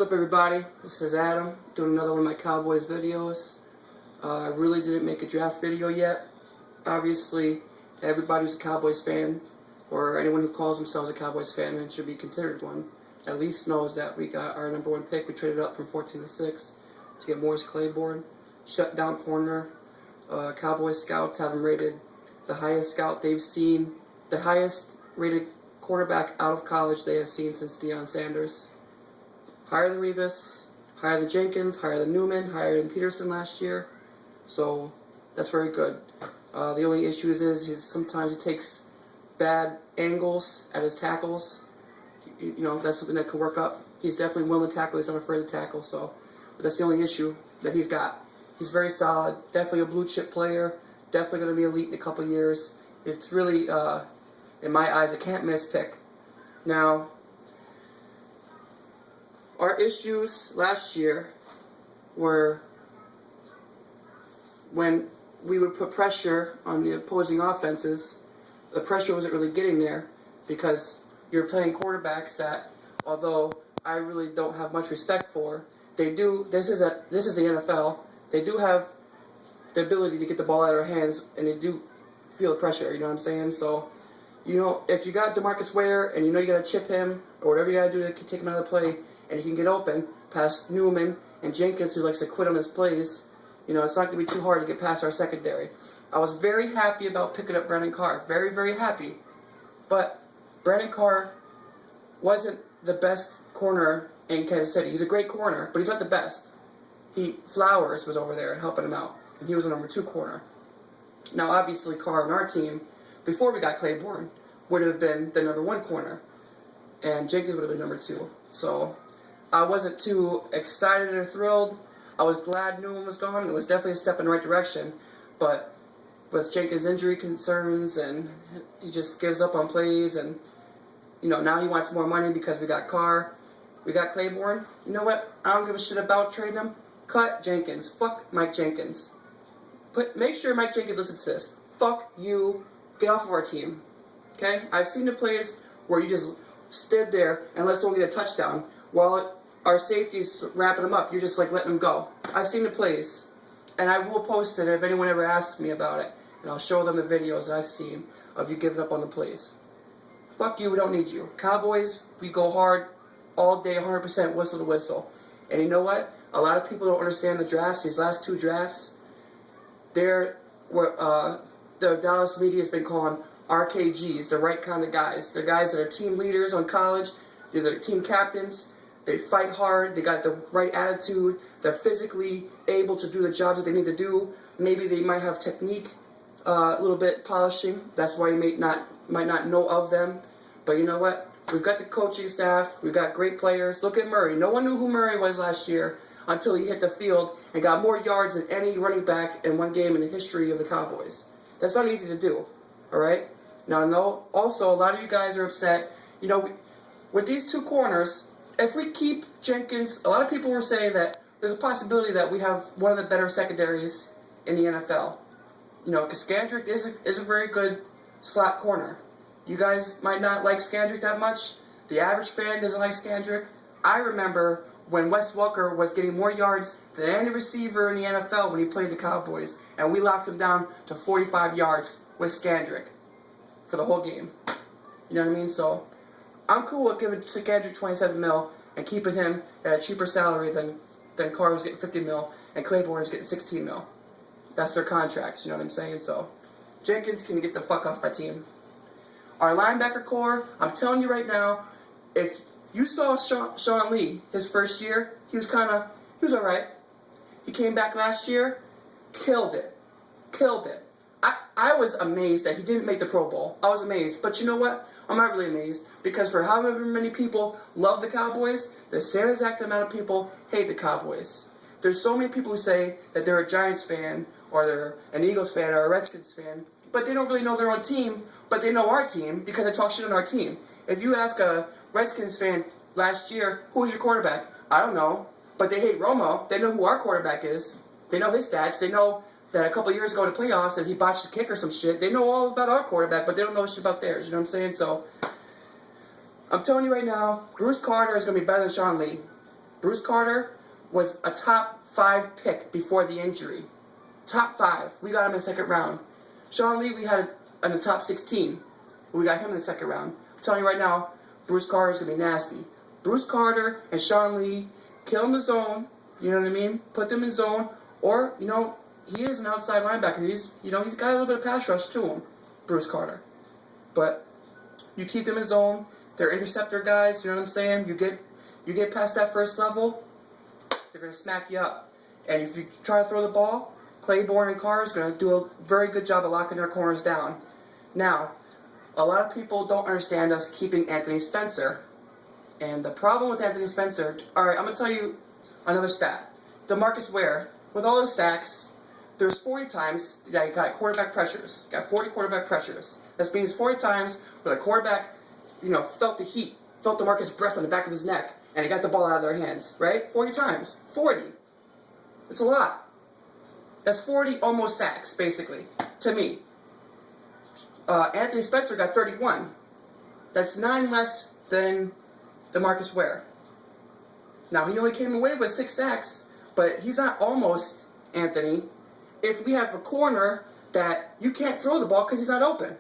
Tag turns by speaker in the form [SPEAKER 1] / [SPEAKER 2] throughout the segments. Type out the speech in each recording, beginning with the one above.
[SPEAKER 1] What's up, everybody? This is Adam doing another one of my Cowboys videos. I really didn't make a draft video yet. Obviously, everybody who's a Cowboys fan, or anyone who calls themselves a Cowboys fan and should be considered one, at least knows that we got our number one pick. We traded up from 14 to 6 to get Morris Claiborne, shut down corner. Cowboys scouts have him rated the highest scout they've seen, the highest rated quarterback out of college they have seen since Deion Sanders. Higher than Revis, higher than Jenkins, higher than Newman, higher than Peterson last year. So that's very good. The only issue is sometimes he takes bad angles at his tackles. You know, that's something that could work up. He's definitely willing to tackle. He's not afraid to tackle. But that's the only issue that he's got. He's very solid. Definitely a blue chip player. Definitely going to be elite in a couple years. It's really, in my eyes, a can't miss pick. Now, our issues last year were when we would put pressure on the opposing offenses. The pressure wasn't really getting there because you're playing quarterbacks that, although I really don't have much respect for, they do. This is the NFL. They do have the ability to get the ball out of their hands, and they do feel the pressure. You know what I'm saying? So, you know, if you got DeMarcus Ware and you know you got to chip him or whatever you got to do to take him out of the play, and he can get open past Newman and Jenkins, who likes to quit on his plays, you know, it's not going to be too hard to get past our secondary. I was very happy about picking up Brandon Carr. Very, very happy. But Brandon Carr wasn't the best corner in Kansas City. He's a great corner, but he's not the best. Flowers was over there helping him out, and he was a number 2 corner. Now, obviously, Carr on our team, before we got Claiborne, would have been the number 1 corner, and Jenkins would have been number 2. So I wasn't too excited or thrilled. I was glad Newman was gone. It was definitely a step in the right direction. But with Jenkins' injury concerns, and he just gives up on plays, and you know, now he wants more money because we got Carr, we got Claiborne. You know what? I don't give a shit about trading him. Cut Jenkins. Fuck Mike Jenkins. Make sure Mike Jenkins listens to this. Fuck you. Get off of our team. Okay? I've seen the plays where you just stood there and let someone get a touchdown while our safety's wrapping them up. You're just like letting them go. I've seen the plays, and I will post it if anyone ever asks me about it, and I'll show them the videos that I've seen of you giving up on the plays. Fuck you, we don't need you. Cowboys, we go hard all day, 100% whistle to whistle. And you know what? A lot of people don't understand the drafts. These last 2 drafts, the Dallas media has been calling RKGs, the right kind of guys. They're guys that are team leaders on college. They're their team captains. They fight hard. They got the right attitude. They're physically able to do the jobs that they need to do. Maybe they might have technique, a little bit polishing. That's why you might not know of them. But you know what? We've got the coaching staff. We've got great players. Look at Murray. No one knew who Murray was last year until he hit the field and got more yards than any running back in one game in the history of the Cowboys. That's not easy to do. All right? Now, no. Also, a lot of you guys are upset. You know, with these 2 corners, if we keep Jenkins, a lot of people were saying that there's a possibility that we have one of the better secondaries in the NFL. You know, because Scandrick is a very good slot corner. You guys might not like Scandrick that much. The average fan doesn't like Scandrick. I remember when Wes Welker was getting more yards than any receiver in the NFL when he played the Cowboys, and we locked him down to 45 yards with Scandrick for the whole game. You know what I mean? So I'm cool with giving Scandrick 27 mil and keeping him at a cheaper salary than Carr was getting 50 mil and Claiborne was getting 16 mil. That's their contracts, you know what I'm saying? So Jenkins can get the fuck off my team. Our linebacker core, I'm telling you right now, if you saw Sean Lee his first year, he was alright. He came back last year, killed it. I was amazed that he didn't make the Pro Bowl. I was amazed. But you know what? I'm not really amazed, because for however many people love the Cowboys, the same exact amount of people hate the Cowboys. There's so many people who say that they're a Giants fan, or they're an Eagles fan, or a Redskins fan, but they don't really know their own team, but they know our team because they talk shit on our team. If you ask a Redskins fan last year, who was your quarterback? I don't know, but they hate Romo. They know who our quarterback is. They know his stats. They know that a couple years ago in the playoffs that he botched the kick or some shit. They know all about our quarterback, but they don't know shit about theirs. You know what I'm saying? So I'm telling you right now, Bruce Carter is going to be better than Sean Lee. Bruce Carter was a top 5 pick before the injury. Top 5. We got him in the second round. Sean Lee, we had in the top 16. We got him in the second round. I'm telling you right now, Bruce Carter is going to be nasty. Bruce Carter and Sean Lee, kill him in the zone. You know what I mean? Put them in zone. Or, he is an outside linebacker. He's got a little bit of pass rush to him, Bruce Carter. But you keep them in zone. They're interceptor guys. You know what I'm saying? You get past that first level, they're going to smack you up. And if you try to throw the ball, Claiborne and Carr is going to do a very good job of locking their corners down. Now, a lot of people don't understand us keeping Anthony Spencer. And the problem with Anthony Spencer, alright, I'm going to tell you another stat. DeMarcus Ware, with all his sacks, there's 40 times that he got quarterback pressures. Got 40 quarterback pressures. That means 40 times where the quarterback, felt the heat, felt DeMarcus' breath on the back of his neck, and he got the ball out of their hands, right? 40 times. 40. It's a lot. That's 40 almost sacks, basically, to me. Anthony Spencer got 31. That's 9 less than DeMarcus Ware. Now, he only came away with 6 sacks, but he's not almost Anthony if we have a corner that you can't throw the ball because he's not open.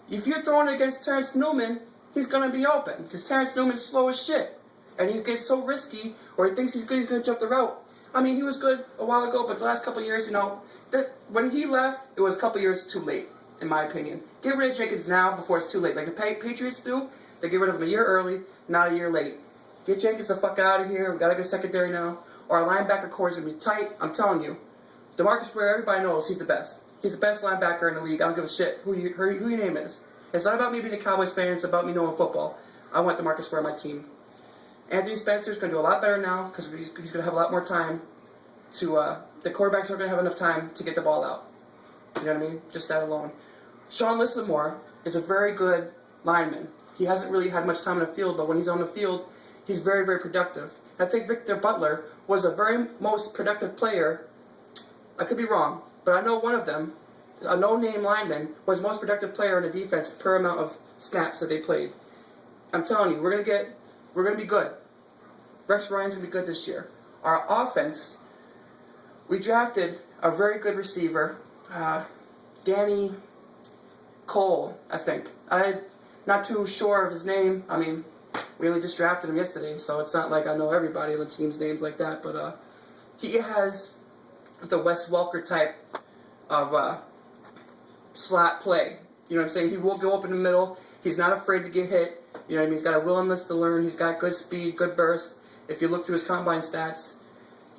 [SPEAKER 1] If you're throwing it against Terrence Newman, he's going to be open because Terrence Newman's slow as shit. And he gets so risky, or he thinks he's good, he's going to jump the route. I mean, he was good a while ago, but the last couple of years, when he left, it was a couple of years too late, in my opinion. Get rid of Jenkins now before it's too late. Like the Patriots do, they get rid of him a year early, not a year late. Get Jenkins the fuck out of here. We got a good secondary now. Our linebacker core is going to be tight. I'm telling you. DeMarcus Ware, everybody knows he's the best. He's the best linebacker in the league. I don't give a shit who your name is. It's not about me being a Cowboys fan. It's about me knowing football. I want DeMarcus Ware on my team. Anthony Spencer's going to do a lot better now because he's going to have a lot more time to, the quarterbacks are going to have enough time to get the ball out. You know what I mean? Just that alone. Sean Lissamore is a very good lineman. He hasn't really had much time in the field, but when he's on the field, he's very, very productive. I think Victor Butler was a very most productive player. I could be wrong, but I know one of them, a no-name lineman, was the most productive player in the defense per amount of snaps that they played. I'm telling you, we're gonna be good. Rex Ryan's gonna be good this year. Our offense, we drafted a very good receiver, Danny Cole, I think. I'm not too sure of his name. I mean, we only just drafted him yesterday, so it's not like I know everybody on the team's names like that, but he has the Wes Welker type of slot play. You know what I'm saying? He will go up in the middle. He's not afraid to get hit. You know what I mean? He's got a willingness to learn. He's got good speed, good burst. If you look through his combine stats,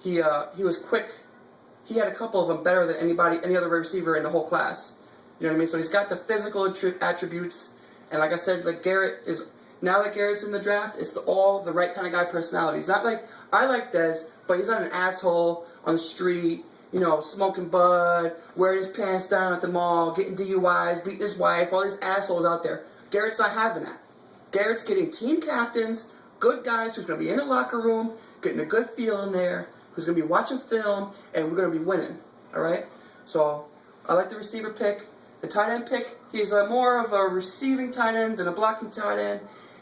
[SPEAKER 1] he was quick. He had a couple of them better than any other receiver in the whole class. You know what I mean? So he's got the physical attributes. And like I said, like now that Garrett's in the draft, it's all the right kind of guy personality. He's not like, I like Dez, but he's not an asshole on the street, smoking bud, wearing his pants down at the mall, getting DUIs, beating his wife, all these assholes out there. Garrett's not having that. Garrett's getting team captains, good guys who's going to be in the locker room, getting a good feel in there, who's going to be watching film, and we're going to be winning. All right? So I like the receiver pick. The tight end pick, he's more of a receiving tight end than a blocking tight end.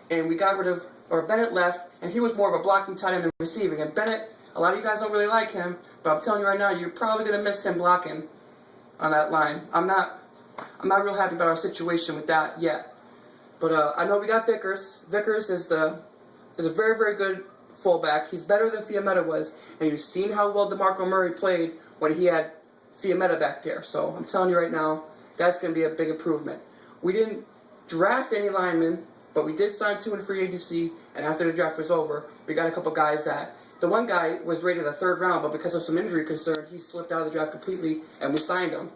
[SPEAKER 1] And we got rid of, or Bennett left, and he was more of a blocking tight end than receiving. And Bennett, a lot of you guys don't really like him, but I'm telling you right now, you're probably going to miss him blocking on that line. I'm not real happy about our situation with that yet. But I know we got Vickers. Vickers is a very, very good fullback. He's better than Fiametta was, and you've seen how well DeMarco Murray played when he had Fiametta back there. So I'm telling you right now, that's going to be a big improvement. We didn't draft any linemen, but we did sign 2 in free agency, and after the draft was over, we got a couple guys that... The one guy was rated the 3rd round, but because of some injury concern, he slipped out of the draft completely, and we signed him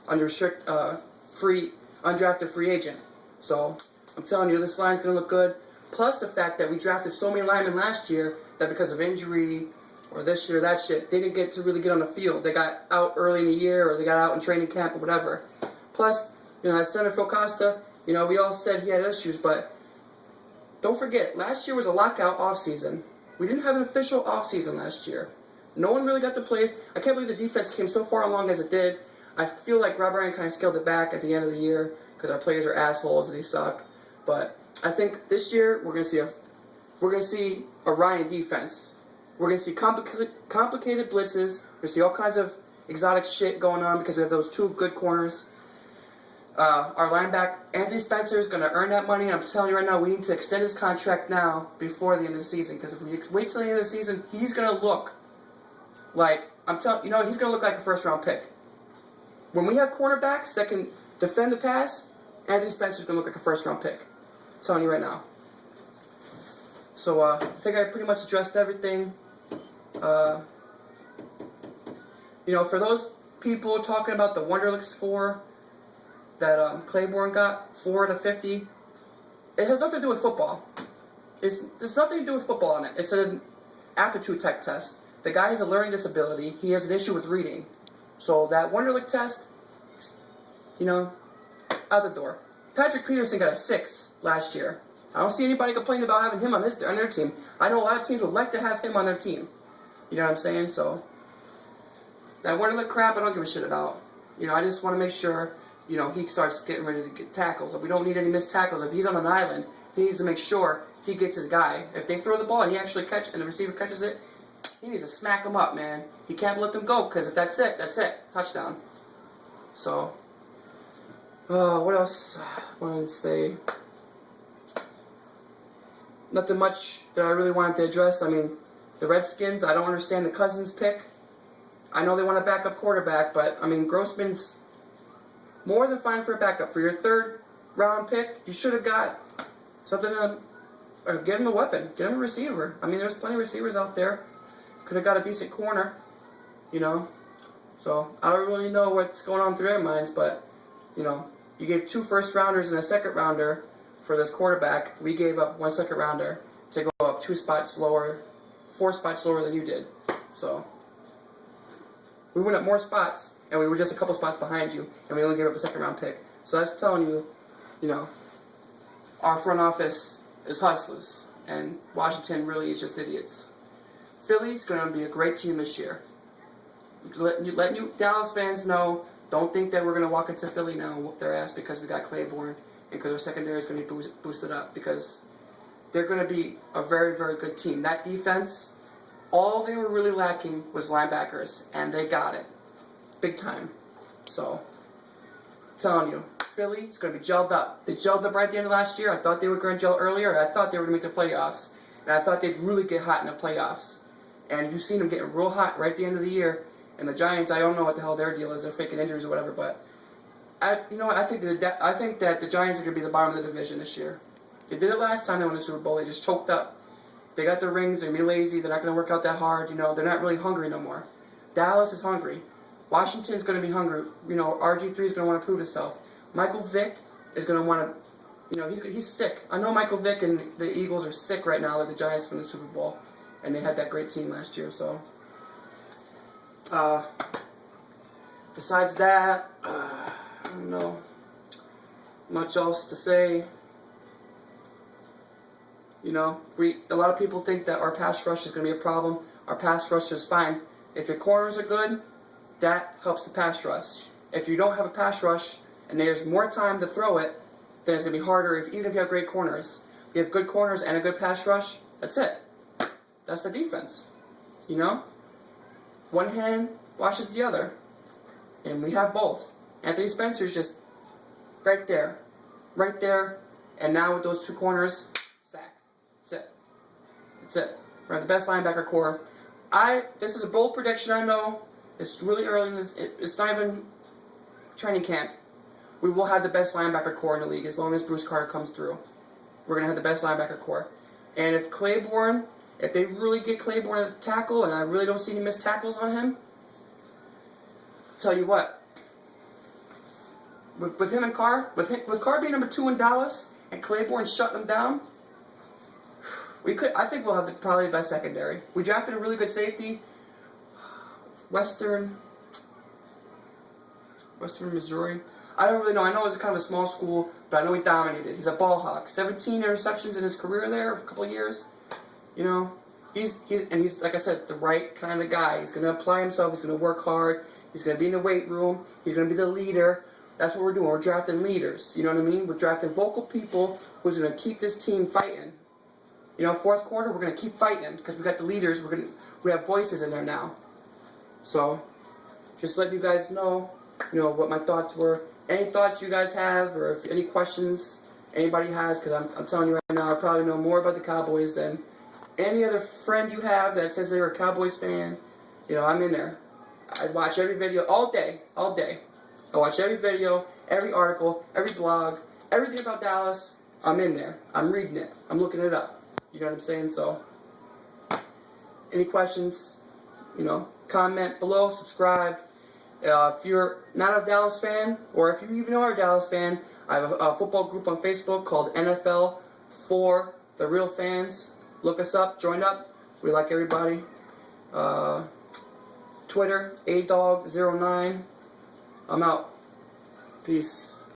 [SPEAKER 1] under undrafted free agent. So I'm telling you, this line's going to look good. Plus the fact that we drafted so many linemen last year that because of injury or this shit or that shit, they didn't get to really get on the field. They got out early in the year, or they got out in training camp or whatever. Plus, that center Phil Costa, we all said he had issues, but don't forget, last year was a lockout offseason. We didn't have an official offseason last year. No one really got the plays. I can't believe the defense came so far along as it did. I feel like Rob Ryan kind of scaled it back at the end of the year because our players are assholes and they suck. But I think this year we're gonna see a Ryan defense. We're going to see complicated blitzes. We're going to see all kinds of exotic shit going on because we have those two good corners. Our linebacker, Anthony Spencer, is going to earn that money. And I'm telling you right now, we need to extend his contract now before the end of the season. Because if we wait till the end of the season, he's going to look like, he's going to look like a first-round pick. When we have cornerbacks that can defend the pass, Anthony Spencer's going to look like a first-round pick. I'm telling you right now. So I think I pretty much addressed everything. For those people talking about the Wonderlic score that Claiborne got, 4 out of 50, it has nothing to do with football. There's nothing to do with football on it. It's an aptitude type test. The guy has a learning disability. He has an issue with reading. So that Wonderlic test, out the door. Patrick Peterson got a 6 last year. I don't see anybody complaining about having him on their team. I know a lot of teams would like to have him on their team. You know what I'm saying? So that Wonderlic crap, I don't give a shit about. I just want to make sure, he starts getting ready to get tackles. We don't need any missed tackles. If he's on an island, he needs to make sure he gets his guy. If they throw the ball and he actually and the receiver catches it, he needs to smack him up, man. He can't let them go, because if that's it. Touchdown. So, what else I wanted to say? Nothing much that I really wanted to address. The Redskins, I don't understand the Cousins pick. I know they want a backup quarterback, but, Grossman's more than fine for a backup. For your third-round pick, you should have got something or get him a weapon. Get him a receiver. There's plenty of receivers out there. Could have got a decent corner, So, I don't really know what's going on through their minds, but, you gave 2 first-rounders and a second-rounder for this quarterback. We gave up 1 second-rounder to go up 4 spots slower than you did. So, we went up more spots, and we were just a couple spots behind you, and we only gave up a second-round pick. So that's telling you, our front office is hustlers, and Washington really is just idiots. Philly's going to be a great team this year. Letting you Dallas fans know, don't think that we're going to walk into Philly now and whoop their ass because we got Claiborne and because our secondary is going to be boosted up, because they're going to be a very, very good team. That defense, all they were really lacking was linebackers, and they got it. Big time. So, I'm telling you, Philly is going to be gelled up. They gelled up right at the end of last year. I thought they were going to gel earlier. I thought they were going to make the playoffs. And I thought they'd really get hot in the playoffs. And you've seen them getting real hot right at the end of the year. And the Giants, I don't know what the hell their deal is. They're faking injuries or whatever. But, I think that the Giants are going to be the bottom of the division this year. They did it last time they won the Super Bowl. They just choked up. They got their rings. They're going to be lazy. They're not going to work out that hard. They're not really hungry no more. Dallas is hungry. Washington's going to be hungry. RG3 is going to want to prove himself. Michael Vick is going to want to, he's sick. I know Michael Vick and the Eagles are sick right now that the Giants won the Super Bowl. And they had that great team last year, so. Besides that, I don't know much else to say. A lot of people think that our pass rush is going to be a problem. Our pass rush is fine. If your corners are good, that helps the pass rush. If you don't have a pass rush and there's more time to throw it, then it's going to be harder even if you have great corners. If you have good corners and a good pass rush, that's it. That's the defense. One hand washes the other. And we have both. Anthony Spencer's just right there. Right there. And now with those 2 corners, sack. That's it. We have the best linebacker core. This is a bold prediction, I know. It's really early in this. It's not even training camp. We will have the best linebacker core in the league as long as Bruce Carter comes through. We're going to have the best linebacker core. And if they really get Claiborne a tackle, and I really don't see any missed tackles on him, tell you what. With him and Carr, with Carr being number 2 in Dallas, and Claiborne shutting them down, I think we'll have probably the best secondary. We drafted a really good safety. Western Missouri. I don't really know. I know it's kind of a small school, but I know he dominated. He's a ball hawk. 17 interceptions in his career there, a couple of years. He's like I said, the right kind of guy. He's going to apply himself. He's going to work hard. He's going to be in the weight room. He's going to be the leader. That's what we're doing. We're drafting leaders. You know what I mean? We're drafting vocal people who's going to keep this team fighting. You know, fourth quarter, we're going to keep fighting because we got the leaders. We have voices in there now. So, just let you guys know, you know, what my thoughts were. Any thoughts you guys have, or if any questions anybody has, because I'm telling you right now, I probably know more about the Cowboys than any other friend you have that says they're a Cowboys fan. You know, I'm in there. I watch every video all day, all day. I watch every video, every article, every blog, everything about Dallas. I'm in there. I'm reading it. I'm looking it up. You know what I'm saying? So, any questions, you know, comment below, subscribe. If you're not a Dallas fan, or if you even are a Dallas fan, I have a football group on Facebook called NFL for the Real Fans. Look us up, join up. We like everybody. Twitter, ADog09. I'm out. Peace.